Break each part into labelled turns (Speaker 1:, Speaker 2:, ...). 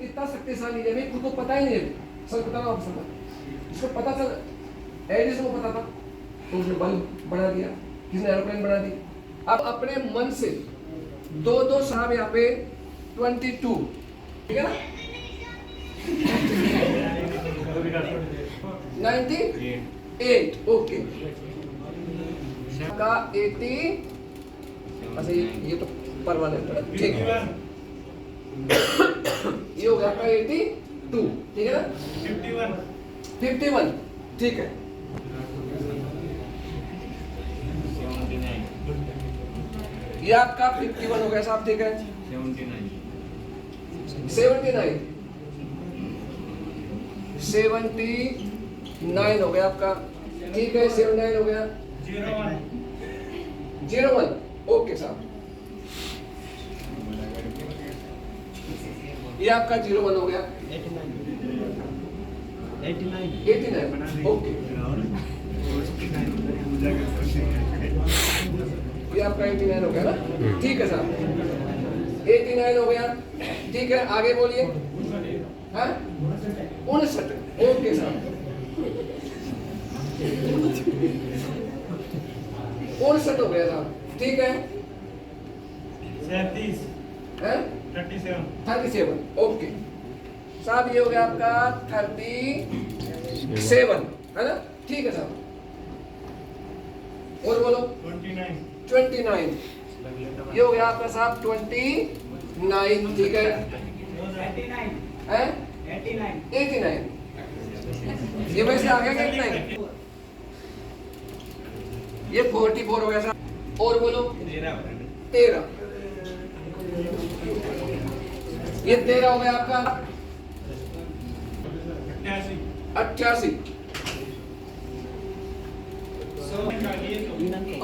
Speaker 1: कितना शक्तिशाली है भाई, खुद को पता ही नहीं है। सच बताना आप समझ, इसको पता चल, एडिसन को पता था तो उसने बल्ब बना दिया, किसने एरोप्लेन बना दी। अब अपने मन से दो दो साहब यहाँ पे 22, ठीक है ना, 98, ओके का 80, अच्छा ये तो परमानेंट है, ठीक है। ये हो गया आपका 82, ठीक है ना, 51, ठीक है। ये आपका 51 हो गया साहब, ठीक है। 79 हो गया आपका, ठीक है। 79 हो गया। 01, ओके साहब, ये आपका 01 हो गया। 89, ओके, ये आपका 89 हो गया ना, ठीक है साहब। 89 हो गया, ठीक है। आगे बोलिए। हाँ, 59, ओके साहब। 59 हो गया साहब, ठीक है। 37, ओके साहब, ये हो गया आपका 37, है ना, ठीक है साहब। और बोलो। 29, ये हो गया आपका साहब 29, ठीक है। 89, ये वैसे आ गया क्या इतना ही? ये 44 हो गया साहब। और बोलो। 13, ये 13 हो गया आपका। 88,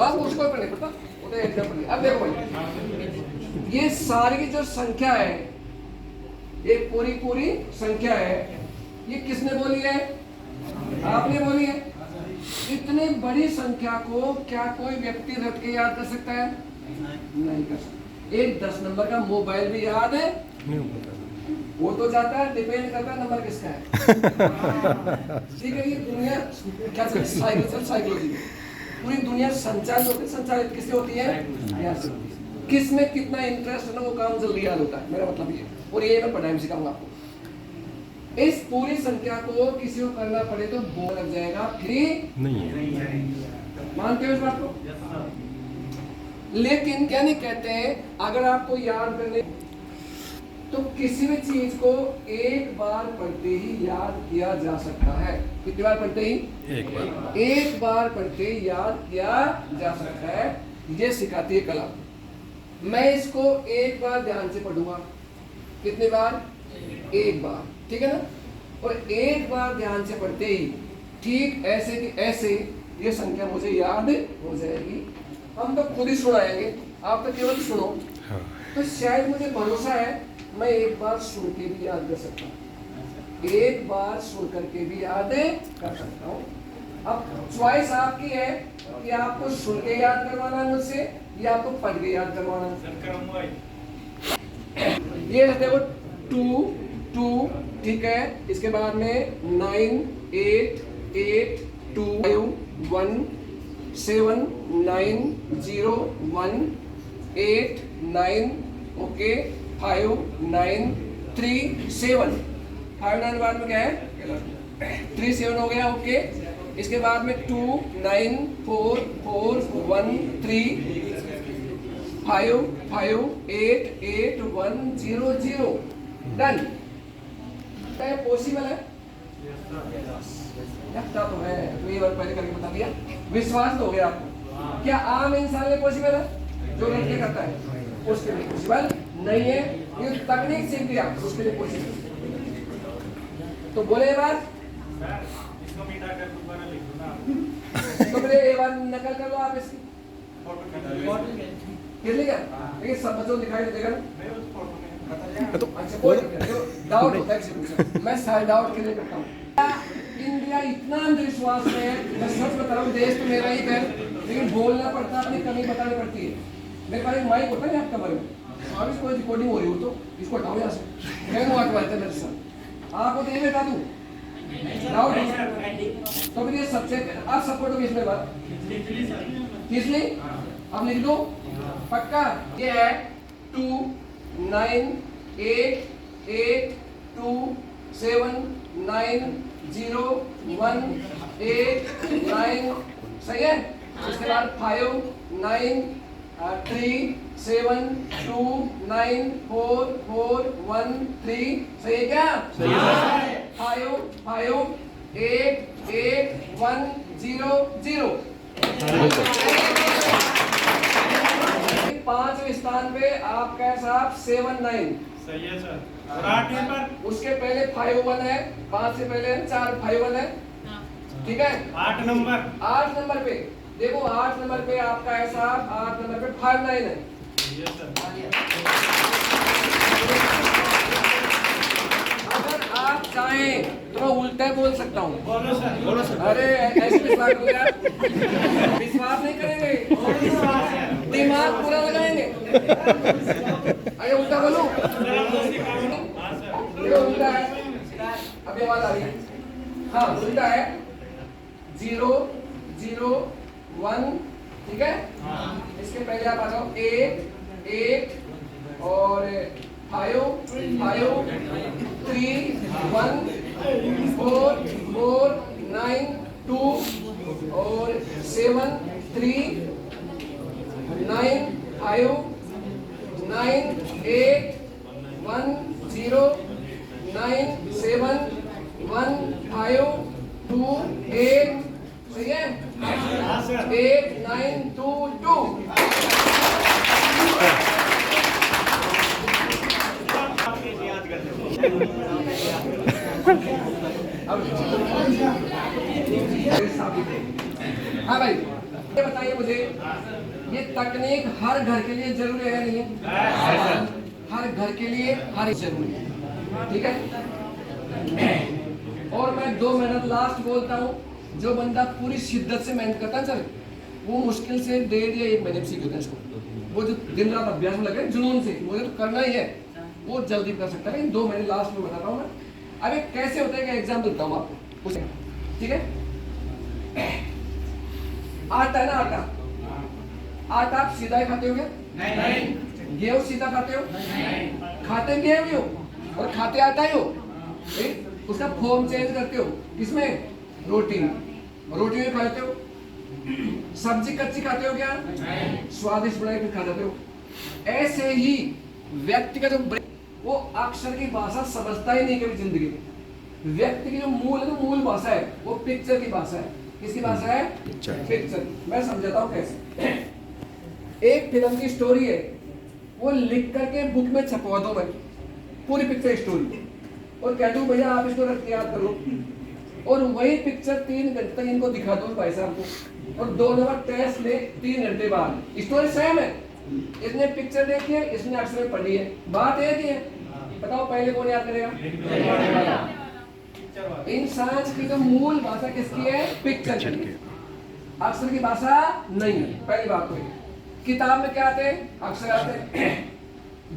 Speaker 1: अब उसको पर नहीं पता, वो तो एग्जाम्पल। अब देखो भाई, ये सारी की जो संख्या है, ये पूरी पूरी संख्या है, ये किसने बोली है? आपने बोली है। इतनी बड़ी संख्या को क्या कोई व्यक्ति रख के याद कर सकता है? नहीं कर सकता। एक 10 नंबर का मोबाइल भी याद है, वो तो जाता है, डिपेंड करता है नंबर किसका है। ठीक है, ये दुनिया क्या साइकोलॉजी, पूरी दुनिया संचालित किससे होती है? किस में कितना इंटरेस्ट है ना, वो काम जल्दी याद होता है, मेरा मतलब ये। और ये मैं पढ़ाई में सिखाऊंगा आपको। इस पूरी संख्या को किसी को करना पड़े तो बोल लग जाएगा, फिर नहीं है। मानते हो इस बात को? लेकिन क्या नहीं कहते हैं, अगर आपको याद करने तो किसी भी चीज को एक बार पढ़ते ही याद किया जा सकता है। कितनी बार पढ़ते ही? एक बार पढ़ते ही याद किया जा सकता है। ये सिखाती है कला। मैं इसको एक बार ध्यान से पढ़ूंगा। कितनी बार? एक बार, ठीक है ना। और एक बार ध्यान से पढ़ते ही ठीक ऐसे कि ऐसे ये संख्या मुझे याद हो जाएगी। हम तो खुद ही सुनाएंगे, आप तो केवल सुनो। हाँ। तो शायद मुझे भरोसा है मैं एक बार सुन के भी याद कर सकता हूँ, एक बार सुन करके भी याद कर सकता हूँ। अब चॉइस आपकी है कि आपको सुन के याद करवाना है मुझसे या आपको पढ़ के याद करवाना है। ये देखो 2, ठीक है। इसके बाद में 9, 8, 2, 1, 7, 9, 0, 1, 8, 9, ओके, 5, 9, 3, 7। 5, 9 बाद में क्या है? 3, 7 हो गया, ओके। इसके बाद में 2, 9, 4, 1, 3, 5, 8, 1, 0, 0। डन। क्या पॉसिबल है? लगता तो है, तो ये बार पहले करके बता दिया। विश्वास तो हो गया आपको। क्या आम इंसान में पॉसिबल है? जो लड़के करता है उसके लिए पॉसिबल नहीं है। ये तकनीक सीख लिया उसके लिए पॉसिबल। तो बोले एक बार, तो बोले एक बार नकल कर लो आप इसकी। क्या? लेकिन सब बच्चों दिखाई देगा ना। तो अच्छा, कोई डाउट होता है, मैं सारे डाउट के लिए करता हूँ। इंडिया इतना अंधविश्वास में है, मैं सच बता रहा हूँ, देश तो मेरा ही है, लेकिन बोलना पड़ता है, अपनी कमी बतानी पड़ती है। मेरे पास एक माइक होता है ना आप कमरे में, अब इसको रिकॉर्डिंग हो रही हो तो इसको हटाओ यहाँ से। क्या बात बात है मेरे साथ, आपको तो ये बता दूं तो फिर ये सब्जेक्ट आप सपोर्ट होगी इसमें बात किसलिए आप लिख दो पक्का। ये है 2 9 8 8 2 7 9 0 1 8 9 सही है। उसके बाद 5 9 3 7 2 9 4 4 1 3 सही है क्या? सही है। 5 5 8 8 1 0 0 पांचवें स्थान पे आपका साहब 7 9
Speaker 2: सही है सर। और 8 नंबर
Speaker 1: उसके पहले 5 1 है, 5 से पहले 4 5 1 है ठीक है।
Speaker 2: 8 नंबर
Speaker 1: 8 नंबर पे देखो 8 नंबर पे आपका है साहब 8 नंबर पे 5 9 है।
Speaker 2: सही है सर।
Speaker 1: अगर आप चाहें तो मैं उल्टा बोल सकता हूँ।
Speaker 2: बोलो सर। बोलो सर।
Speaker 1: अरे ऐसे विश्वास करो यार, विश्वास नहीं करेंगे, दिमाग पूरा लगाएंगे। अरे उल्टा बोलूं? ये उल्टा है, अभी आवाज आ रही है। हाँ उल्टा है 0 0 1 ठीक है। इसके पहले आप आ जाओ 8 8 और 5 5 3 1 4 4 9 2 और 7 3 9 5 9 8 1 0 9 7 1 5 2 8 सही है। 8 9 2 2 हाँ भाई ये बताइए मुझे, ये तकनीक हर घर के लिए जरूरी है नहीं है? हर घर के लिए हर एक जरूरी है ठीक है। और मैं 2 मिनट लास्ट बोलता हूँ, जो बंदा पूरी शिद्दत से मेहनत करता है सर वो मुश्किल से 1.5 या 1 महीने में सीख लेता है इसको। वो जो दिन रात अभ्यास में लगे जुनून से मुझे तो करना ही है वो जल्दी कर सकता है। 2 महीने लास्ट में बताता हूँ मैं। अब ये कैसे होता है कि एग्जाम देता हूँ आपको उसे ठीक है। आटा है ना आटा, आटा आप सीधा ही खाते हो क्या? नहीं। गेहूं सीधा खाते हो? नहीं। खाते गेहूं हो और खाते आटा ही हो, उसका फॉर्म चेंज करते हो किसमें? रोटी में। रोटी में खाते हो। सब्जी कच्ची खाते हो क्या? नहीं। स्वादिष्ट बनाए फिर खा जाते हो। ऐसे ही व्यक्ति का जो वो अक्षर की भाषा समझता ही नहीं कभी जिंदगी में। व्यक्ति की जो मूल है ना मूल भाषा है वो पिक्चर की भाषा है। किसकी भाषा है? पिक्चर। मैं समझाता हूँ कैसे। एक फिल्म की स्टोरी है वो लिख करके बुक में छपवा दो मैं पूरी पिक्चर स्टोरी और कह दूं भैया आप इसको रख के याद करो और वही पिक्चर 3 घंटे तक इनको दिखा दो भाई साहब को और 2 नंबर टेस्ट ले 3 घंटे बाद। स्टोरी सेम है, इसने पिक्चर देखी है इसने अक्षर में पढ़ी है, बात एक ही है। बताओ पहले कौन याद करेगा? इंसान की जो मूल भाषा किसकी है? पिक्चर की। अक्षर की भाषा नहीं है। पहली बात तो किताब में क्या आते हैं? अक्षर आते हैं।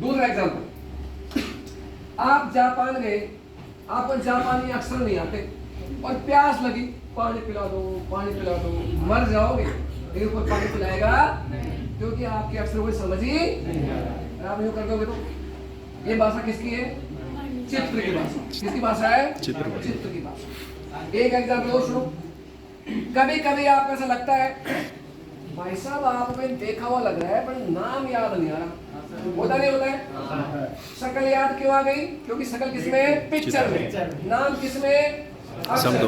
Speaker 1: दूसरा एग्जाम्पल, आप जापान गए, आपको जापानी अक्षर नहीं आते और प्यास लगी, पानी पिला दो पानी पिला दो, मर जाओगे लेकिन कोई पानी पिलाएगा क्योंकि आपके अक्षर कोई समझ ही आप यूं कर दोगे तो। ये भाषा किसकी है? चित्र की भाषा। किसकी भाषा है? चित्र की भाषा। एक एग्जाम्पल और सुनो। कभी कभी आपको ऐसा लगता है भाई साहब आपको देखा हुआ लग रहा है पर नाम याद नहीं आ रहा, होता नहीं होता है? शक्ल याद क्यों आ गई? क्योंकि शक्ल किसमें? पिक्चर में। नाम किसमें? अक्षर में।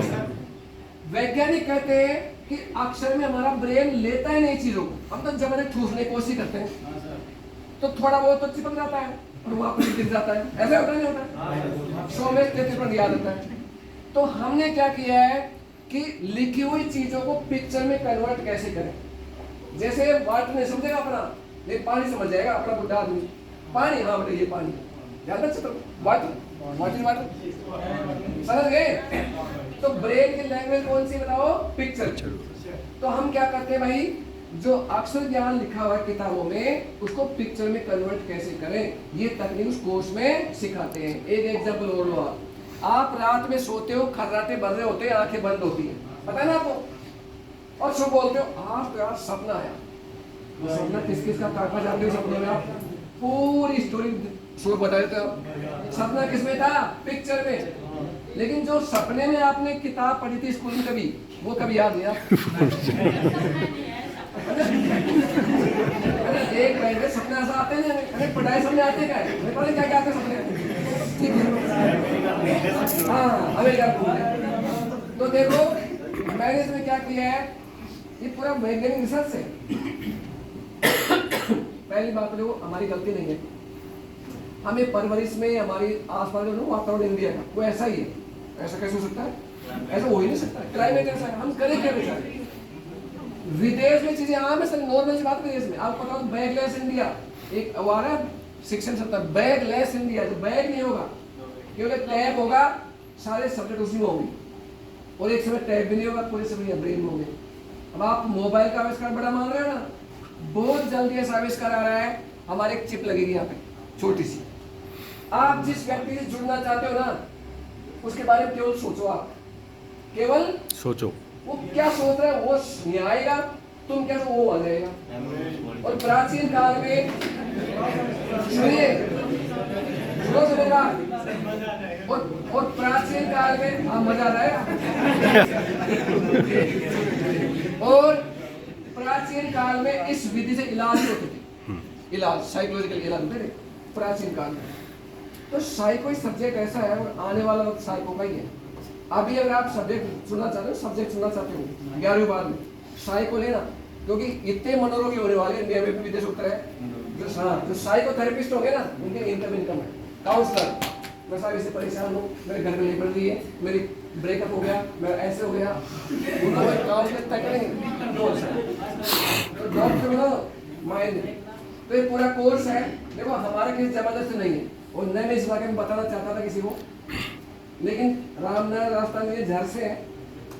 Speaker 1: वैज्ञानिक कहते हैं कि अक्षर में हमारा ब्रेन लेता है नहीं चीजों को, हम तो जब उन्हें ठूसने की कोशिश करते हैं तो थोड़ा बहुत तो चिपक जाता है और वापस गिर जाता है। ऐसा होता नहीं होता? 100 में 33 याद आता है। तो हमने क्या किया है कि लिखी हुई चीजों को पिक्चर में कन्वर्ट कैसे करें। जैसे वाटर नहीं समझेगा अपना, नहीं पानी समझ जाएगा अपना बुढ़ा आदमी। पानी, हाँ बेटे ये पानी, ज्यादा अच्छा तो वाटर वाटर वाटर समझ गए? तो ब्रेन की लैंग्वेज कौन सी बताओ? पिक्चर। तो हम क्या करते हैं भाई, जो अक्षर ज्ञान लिखा हुआ है किताबों में उसको पिक्चर में कन्वर्ट कैसे करें, ये तकनीक उस कोर्स में सिखाते हैं। एक एग्जांपल और लो, आप रात में सोते हो, खर्राटे बन रहे होते हैं, आंखें बंद होती हैं, पता है ना आपको, और सुबह बोलते हो आज तो यार सपना आया। वो सपना किस किस का काटना चाहते हो सपने में, आप पूरी स्टोरी सुबह बता देते हो। सपना किस में था? पिक्चर में। लेकिन जो सपने में आपने किताब पढ़ी थी स्कूल में कभी, वो कभी याद नहीं एक पहले सपने ऐसा आते हैं, अरे पढ़ाई सपने आते क्या है, पता क्या क्या आते सपने। हाँ अमेरिका। तो देखो मैंने इसमें क्या किया है, ये पूरा वैज्ञानिक रिसर्च है। पहली बात तो हमारी गलती नहीं है, हमें परवरिश में हमारी आसपास जो वातावरण इंडिया का वो ऐसा ही है। ऐसा कैसे हो सकता है? ऐसा हो ही नहीं सकता, क्लाइमेट ऐसा है, हम करें क्या बेचारे। विदेश में चीजें आम है, सर नॉर्मल सी बात विदेश में। आप पता हो बैगलेस इंडिया एक अवार्ड है शिक्षण सत्ता, बैगलेस इंडिया, जो बैग नहीं होगा, केवल टैब होगा, सारे सब्जेक्ट उसी में होंगे, और एक समय टैब भी नहीं होगा, पूरे समय ब्रेन में होंगे। अब आप मोबाइल का आविष्कार बड़ा मान रहे हो ना, बहुत जल्दी ऐसा आविष्कार आ रहा है, हमारे एक चिप लगेगी यहाँ पे छोटी सी। आप जिस व्यक्ति से जुड़ना चाहते हो ना, उसके बारे में केवल सोचो, आप केवल सोचो, वो क्या सोच रहा है वो नहीं आएगा, तुम क्या वो आ जाएगा। और प्राचीन काल में सुनिए सुनेगा, और प्राचीन काल में मजा आ रहा है। और प्राचीन काल में इस विधि से इलाज होते थे, इलाज साइकोलॉजिकल इलाज होते थे प्राचीन काल में। तो साइको सब्जेक्ट ऐसा है, और आने वाला वक्त साइको का ही है। अभी अगर आप सब्जेक्ट सुनना चाहते हो, सब्जेक्ट सुनना चाहते हो 11वीं बार में, साइको लेना, क्योंकि इतने मनोरोग के होने वाले इंडिया में भी, विदेश उत्तर है। जो साइकोथेरेपिस्ट हो गए ना, उनके इनकम है। काउंसलर, मैं साहब इससे परेशान हूँ, मेरे घर में नहीं पड़ रही है, मेरी ब्रेकअप हो गया, मेरा ऐसे हो गया, काउंसलर तक नहीं, डॉक्टर बनो माइंड। तो ये पूरा कोर्स है। देखो हमारा किसी जबरदस्ती नहीं है, और मैं इस बारे में बताना चाहता था किसी को, लेकिन रामनगर राजस्थान में झर से है,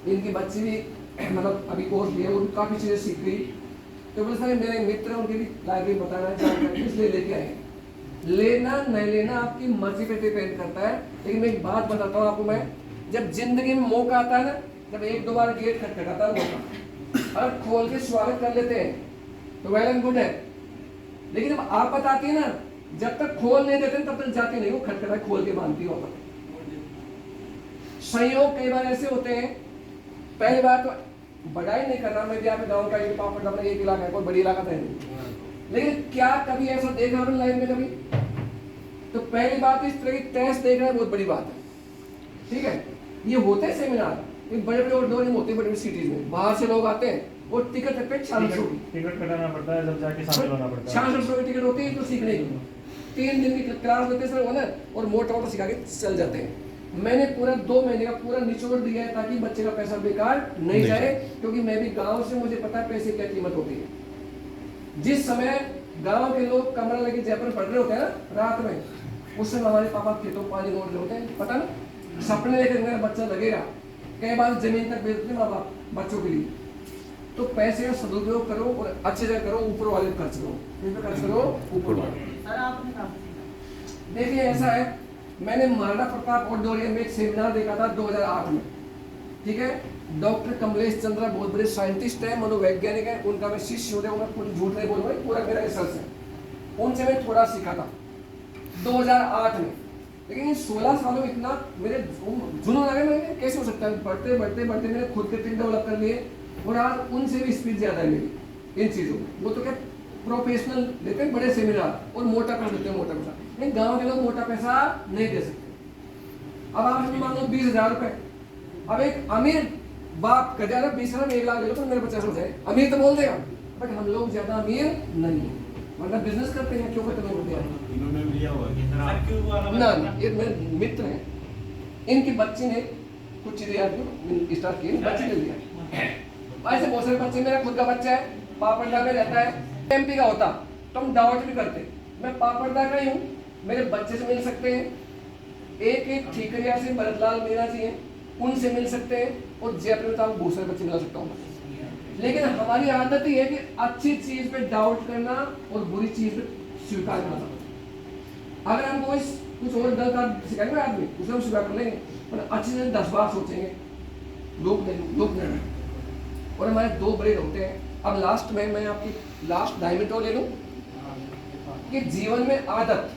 Speaker 1: इनकी बच्ची भी मतलब अभी कोर्स लिया, वो काफ़ी चीज़ें सीख गई। तो बोले सारे मेरे मित्र उनकी भी लाइब्रेरी बताना चाहते हैं, इसलिए लेके आए। लेना नहीं लेना आपकी मर्जी पे डिपेंड करता है। लेकिन मैं एक बात बताता हूँ आपको, मैं जब जिंदगी में मौका आता है ना, जब एक दो बार गेट खटखटाता है मौका, और खोल के स्वागत कर लेते हैं तो वेल एंड गुड है। लेकिन जब आफत आती है ना, जब तक खोल नहीं देते तब तक जाती नहीं, वो खटखटा खोल के बांधती हो। संयोग कई बार ऐसे होते हैं, पहली बार तो बढ़ाई नहीं करना, मैं भी यहाँ पे गाँव का एक पापड़ अपना एक इलाका है, कोई बड़ी इलाका था नहीं, लेकिन क्या कभी ऐसा देखा आपने लाइफ में कभी? तो पहली बात इस तरह की टेस्ट देखना बहुत बड़ी बात है, ठीक है। ये होते हैं सेमिनार, ये बड़े बड़े ऑडिटोरियम होते हैं, बड़े बड़े सिटीज में, बाहर से लोग आते हैं, वो टिकट पे 600 की
Speaker 2: टिकट कटाना पड़ता है, जब जाके शामिल होना पड़ता है।
Speaker 1: 600 की टिकट होती है तो सीखने की। 3 दिन की क्लास लेते सर वो ना, और मोटा मोटा सिखा के चल जाते हैं। मैंने पूरा 2 महीने का पूरा निचोड़ दिया है ताकि बच्चे का पैसा बेकार नहीं जाए, क्योंकि मैं भी गांव से, मुझे पता है पैसे क्या कीमत होती है। जिस समय गांव के लोग कमरा लेके जयपुर पढ़ रहे होते हैं ना रात में, उस समय हमारे पापा खेतों पानी मोड़ रहे होते हैं, पता ना, सपने लेकर मेरा बच्चा लगेगा, कई बार जमीन तक बेचते माँ बाप बच्चों के लिए। तो पैसे का सदुपयोग करो और अच्छे जगह करो, ऊपर वाले खर्च करो, खर्च करो ऊपर वाले। देखिए ऐसा है, मैंने महाराणा प्रताप ऑडिटोरियम में एक सेमिनार देखा था 2008 में, ठीक है। डॉक्टर कमलेश चंद्रा बहुत बड़े साइंटिस्ट हैं, मनोवैज्ञानिक हैं, उनका मैं शिष्य हूँ, मैं पूरी झूठ नहीं बोल रहा, पूरा मेरा रिसर्च है। उनसे मैं थोड़ा सीखा था 2008 में, लेकिन इन 16 सालों में इतना मेरे जुनून आ गया, मैं कैसे हो सकता है, बढ़ते बढ़ते बढ़ते मैंने खुद के ट्रिक डेवलप कर लिए, और आज उनसे भी स्पीड ज़्यादा है मेरी इन चीज़ों में। वो तो क्या प्रोफेशनल देते हैं बड़े सेमिनार, और मोटा पैसा देते हैं, मोटा पैसा। लेकिन गाँव के लोग मोटा पैसा नहीं दे सकते। अब आप मान लो 20,000 रुपये, अब एक अमीर बाप कर जाए 20,000 1 लाख ले लो तो मेरे 50 हो जाए, अमीर तो बोल देगा, बट हम लोग ज़्यादा अमीर नहीं है, मतलब बिजनेस करते हैं, क्यों करते हैं?
Speaker 2: इन्होंने लिया हुआ
Speaker 1: ना, ये मेरे मित्र हैं, इनकी बच्ची ने कुछ चीज़ें याद स्टार्ट की, बच्ची ने लिया। ऐसे बहुत सारे बच्चे, मेरा खुद का बच्चा है, पापड़दा में रहता है, MP का होता तो हम दावत भी करते, मैं पापड़दा का ही हूँ, मेरे बच्चे से मिल सकते हैं, एक ठीकरिया से भरतलाल मीना जी हैं, उनसे मिल सकते हैं, और जयपुर में तो आप बहुत सारे बच्चे मिला सकता हूँ। लेकिन हमारी आदत ही है कि अच्छी चीज पे डाउट करना और बुरी चीज पे स्वीकार करना। अगर हम कोई कुछ और गलत बात सिखाएंगे आदमी, उसे हम स्वीकार कर लेंगे, पर अच्छी चीज 10 बार सोचेंगे, लोग नहीं। और हमारे 2 बड़े होते हैं। अब लास्ट में मैं आपकी लास्ट डायमेंड ले लूं कि जीवन में आदत,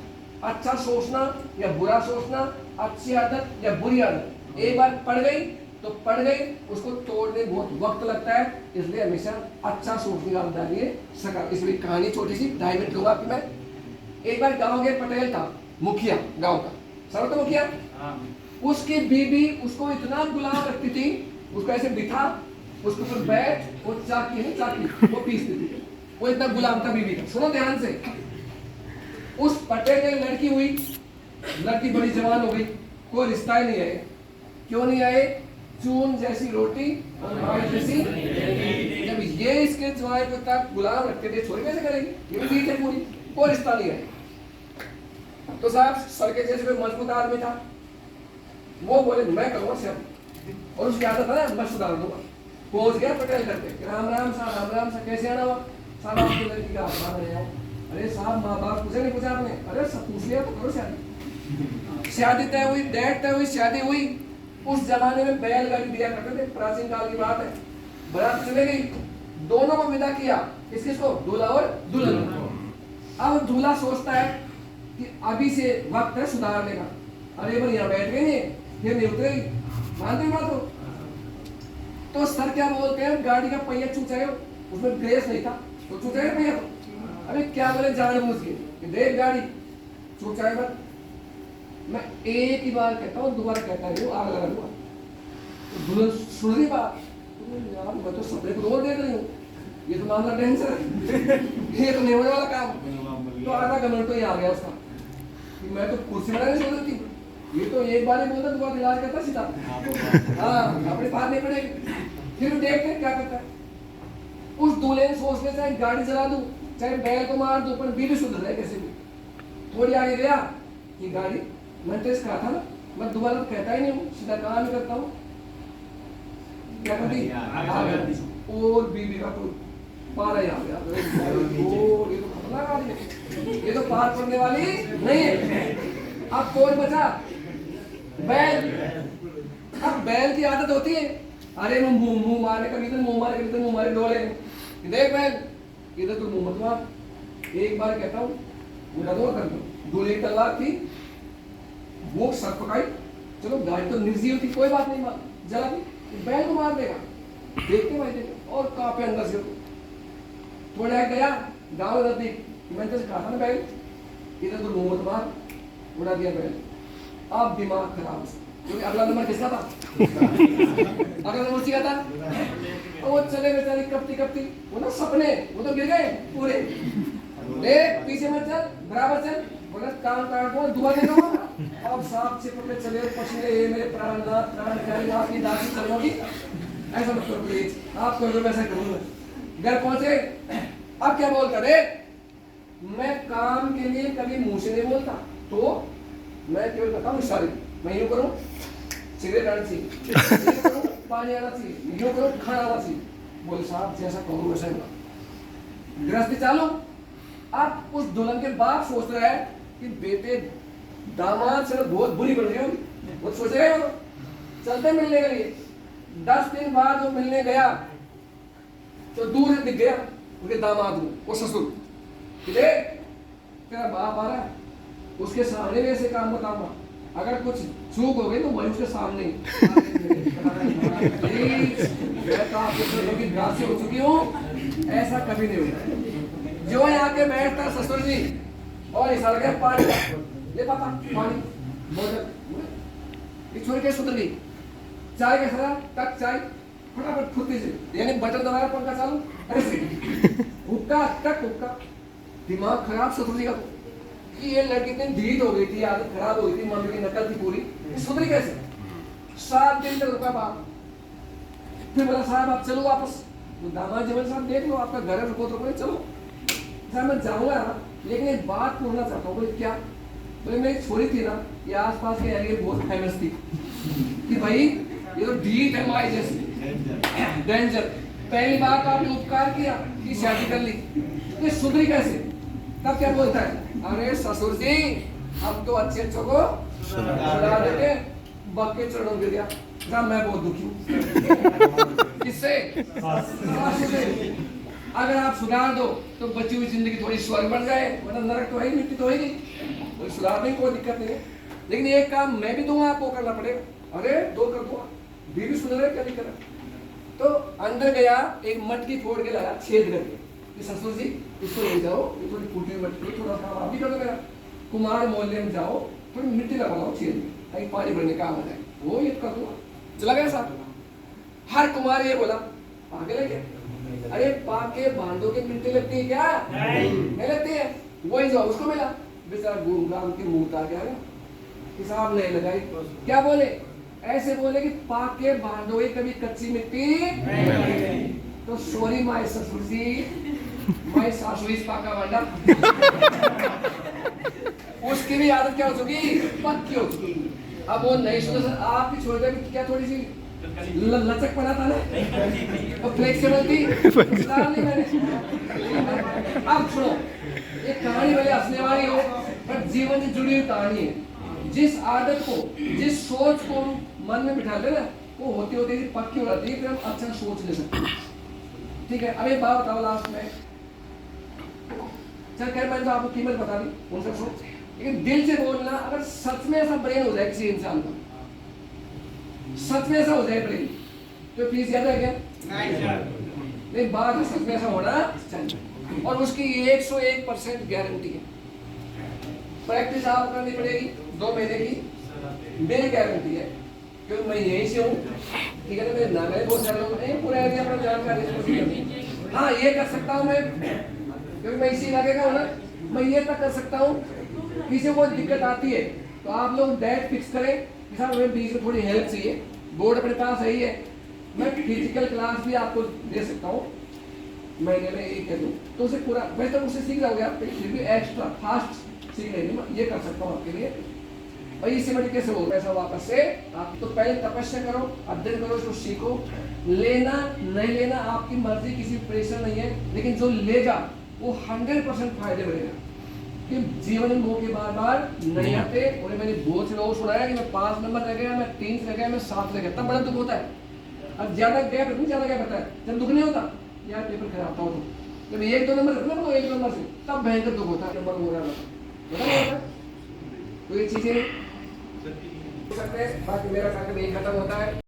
Speaker 1: अच्छा सोचना या बुरा सोचना, अच्छी आदत या बुरी आदत, एक बार पड़ गई तो पड़ गई, उसको तोड़ने बहुत वक्त लगता है। इसलिए हमेशा अच्छा सोचने का आदत डालिए। इसलिए कहानी छोटी सी डायमेंड लूंगा कि मैं एक बार गांव के पटेल था, मुखिया गांव का, समझ तो मुखिया। उसकी बीबी उसको इतना गुलाम रखती थी, उसको ऐसे बिठा, उसके ऊपर बैठ, वो चाकी वो पीसती थी, वो इतना गुलाम था बीबी का। सुनो ध्यान से, उस पटेल की लड़की हुई, लड़की बड़ी जवान हो गई, कोई रिश्ता ही नहीं आए। क्यों नहीं आए? चून जैसी रोटी और मार जैसी। जब ये इसके जवाई को तक गुलाम रखते थे, छोरी कैसे करेगी? ये भी ठीक है पूरी, कोई रिश्ता नहीं है। तो साहब सर के जैसे कोई मजबूत आदमी था, वो बोले मैं करूँगा सर, और उसकी आदत है मैं सुधार दूंगा। पहुंच गया पटेल करके, राम राम साहब कैसे आना हुआ साहब, आपकी लड़की का हाथ रहे हो। अरे साहब माँ बाप पूछे नहीं पूछा आपने? अरे सब पूछ लिया तो करो शादी। शादी तय हुई, डेट तय हुई, शादी हुई। उस जमाने में बैलगाड़ी दिया करते थे, प्राचीन काल की बात है। बारात चले गई, दोनों को विदा किया, किसको? दूल्हा और दुल्हन को। अब दूल्हा सोचता है कि अभी से वक्त है सुधारने का। अरे भाई यहाँ बैठ गई, फिर नहीं उतरेगी, मानते बात हो। तो सर क्या बोलते हैं, गाड़ी का पहिया चूचा, उसमें ग्रेस नहीं था तो चूचा है पहिया। तो अरे क्या बोले जानबूझ के, देख गाड़ी चूचा है। मैं एक ही बार कहता हूँ, दोबारा कहता नहीं हूँ, आग लगा दूंगा। तो दुल्हन सुन रही बात, यार मैं तो सपने को रोज देख रही हूँ, ये तो मामला डेंजर है, ये तो नहीं होने वाला काम। तो आधा घमंड तो ये आ गया उसका कि मैं तो कुर्सी बनाने सोच रही थी, ये तो एक बार ही बोलता दोबारा इलाज करता सीधा। हाँ अपने पास नहीं पड़ेगी। फिर देखते क्या करता है। उस दूल्हे ने सोच ले, चाहे गाड़ी चला दूं, चाहे बैल को मार दूं, पर बीबी सुधर रहे कैसे भी। थोड़ी आगे गया कि गाड़ी मैं टेस्ट कहा था ना, मैं दोबारा कहता ही नहीं हूँ, सीधा काम ही करता हूँ। क्या करती? और बीबी का तो पारा ही आ गया। ये तो खतरनाक आदमी है, ये तो पार पड़ने वाली नहीं है। अब कौन बचा? बैल। अब बैल की आदत होती है, अरे मैं मुंह मारने का, इधर मुंह मारे, इधर मुंह मारे, डोले देख बैल, इधर तो मुंह मत मार। एक बार कहता हूँ पूरा दो कर दो। दूल्हे की तलवार थी, वो सर पकाई, चलो गाड़ी तो निर्जीव थी, कोई बात नहीं, जला दी, बैल को मार देगा। देखते भाई देखे और कांपे अंदर से। थोड़ा गया गाँव नजदीक, मैंने तो कहा था ना बैल, इधर तो मुंह मत मार, उड़ा दिया बैल। अब दिमाग खराब, क्योंकि अगला नंबर किसका था? अगला नंबर किसका था? और वो चले बेचारे कपती, वो ना सपने, वो तो गिर गए पूरे। देख पीछे मत चल, बराबर चल, बोला काम काट बोल, दुआ देना होगा। अब सांप से पकड़े चले, पछले मेरे प्राणनाथ प्राण प्यारी आपकी दासी चलोगी, ऐसा मत करो प्लीज, आप करो वैसा करूंगा। घर पहुंचे, अब क्या बोलता रे, मैं काम के लिए कभी मुंह से नहीं बोलता, तो मैं केवल कहता हूँ इशारे, मैं यूँ करूँ सिगरेट आना चाहिए, पानी आना चाहिए, यूँ करूँ खाना आना चाहिए। बोले साहब जैसा कहूँ वैसा ही। गृहस्थी चालू। अब उस दुल्हन के बाप सोच रहा है कि बेटे दामाद से बहुत बुरी बन रही होगी, वो सोच रहे हो। चलते मिलने के लिए 10 दिन बाद वो मिलने गया तो दूर से दिख गया उनके दामाद को, वो ससुर, तेरा बाप आ रहा है, उसके सामने भी ऐसे काम बताऊंगा, अगर कुछ चूक हो गई तो वही उसके सामने से हो चुकी हूँ, ऐसा कभी नहीं होता। जो यहाँ के बैठता ससुर जी और इशारा के पानी ले पापा पानी बोतल, छोड़ के सुधर गई। चाय का सरा तक चाय फटाफट फुर्ती से, यानी बटन दबाया पंखा चालू, ऐसे हुक्का तक हुक्का। दिमाग खराब ससुर जी का कि ये लड़की इतनी ढीठ हो गई थी, आदत खराब हो गई थी, मम्मी की नकल थी पूरी, सुधरी कैसे? 7 दिन तक रुका बाप। फिर बोला साहब आप चलो वापस। तो दामाद जी बोले साहब देख लो आपका घर है, रुको तो बोले चलो। साहब मैं जाऊंगा लेकिन एक बात पूछना चाहता हूँ। बोले क्या? बोले मेरी छोरी थी ना, ये आसपास के एरिया बहुत फेमस थी कि भाई ये तो ढीठ है माई जैसी, डेंजर। पहली बात आपने उपकार किया कि शादी कर ली, ये सुधरी कैसे? तब क्या बोलता है, अरे ससुर जी हम तो अच्छे अच्छों को सुधार देते, बक्के चढ़ो गिर गया। जब मैं बहुत दुखी हूँ किससे? सासू से। अगर आप सुधार दो तो बची हुई जिंदगी थोड़ी स्वर्ग बन जाए, वरना नरक तो है ही, मिट्टी तो है ही। कोई सुधार नहीं, कोई दिक्कत नहीं है, लेकिन एक काम मैं भी दूंगा आपको करना पड़ेगा। अरे दो कर दूंगा, बीवी सुन रहे क्या दिक्कत है? तो अंदर गया, एक मटकी फोड़ के लाया, छेद करके कि ससुर जी इसको ले जाओ, ये थोड़ी फूटी हुई मटकी, थोड़ा काम आप भी कर दो मेरा। कुमार मोहल्ले में जाओ, थोड़ी मिट्टी लगाओ छेद में, ताकि पानी भरने का काम हो जाए। वो ये कर दूंगा। चला गया साहब। हर कुमार ये बोला, पागल है क्या? अरे पाके बांधो के मिट्टी लगती है क्या? नहीं लगती है। वही जाओ, उसको मिला, बेचारा गुमराम के मुंह आ गया, हिसाब नहीं लगाई। क्या बोले? ऐसे बोले कि पाके बांधोगे कभी कच्ची मिट्टी। तो सॉरी माय ससुर जी, माय सासू इस पाका बांधा। उसकी भी आदत क्या हो चुकी? पक्की हो चुकी। अब वो नहीं सुना, आप भी छोड़ दे, क्या थोड़ी सी लचक पड़ा था ना, और फ्लेक्सिबल थी, नहीं मैंने। अब सुनो, ये कहानी भले हंसने वाली हो, पर जीवन से जुड़ी हुई कहानी है। जिस आदत को, जिस सोच को मन में बिठा ले ना, वो होती होती पक्की हो जाती है, फिर हम अच्छा सोच ले सकते हैं। ठीक है, अब एक बात बताओ लास्ट में। चल खैर मैंने तो आपको कीमत बता दी उन सब सोच, लेकिन दिल से बोलना, अगर सच में ऐसा ब्रेन हो जाए किसी इंसान का, सच में ऐसा हो जाए ब्रेन, तो फीस ज्यादा है क्या? नहीं, बात है सच में ऐसा होना चाहिए, और उसकी 101% गारंटी है। प्रैक्टिस आप करनी पड़ेगी 2 महीने की, मेरी गारंटी है, क्योंकि मैं यहीं से हूँ। ठीक है ना, मेरे नाम है, बहुत सारे लोग नहीं, पूरा एरिया पर जानकारी। हाँ, ये कर सकता हूँ मैं, क्योंकि मैं इसी इलाके का हूँ ना, मैं ये तक कर सकता हूँ। किसी को दिक्कत आती है तो आप लोग डेट फिक्स करें, साहब हमें बीच में थोड़ी हेल्प चाहिए, बोर्ड अपने पास है ही है, मैं फिजिकल क्लास भी आपको दे सकता हूँ, महीने में एक दूँ, तो उसे पूरा वैसे तो उससे सीख जाओगे आप, फिर भी एक्स्ट्रा फास्ट सीख लेंगे, ये कर सकता हूँ आपके लिए। और इसी में कैसे हो पैसा वापस से, आप तो पहले तपस्या करो, अध्ययन करो, उसको सीखो। लेना नहीं लेना आपकी मर्जी, किसी प्रेशर नहीं है, लेकिन जो लेगा वो 100% फायदे में रहेगा। कि जीवन में मौके बार बार नहीं आते। और मैंने बहुत से लोगों को सुनाया कि मैं 5 नंबर रह गया, मैं 3 रह गया, मैं 7 रह गया, तब बड़ा दुख होता है। अब ज्यादा गैप नहीं, ज्यादा गैप होता है, जब दुख नहीं होता यार पेपर खराब था, जब 1-2 नंबर रखना तो 1 नंबर से, तब भयंकर दुख होता है, नंबर हो रहा है। तो ये चीजें सकते हैं, बाकी मेरा कार्यक्रम यही खत्म होता है।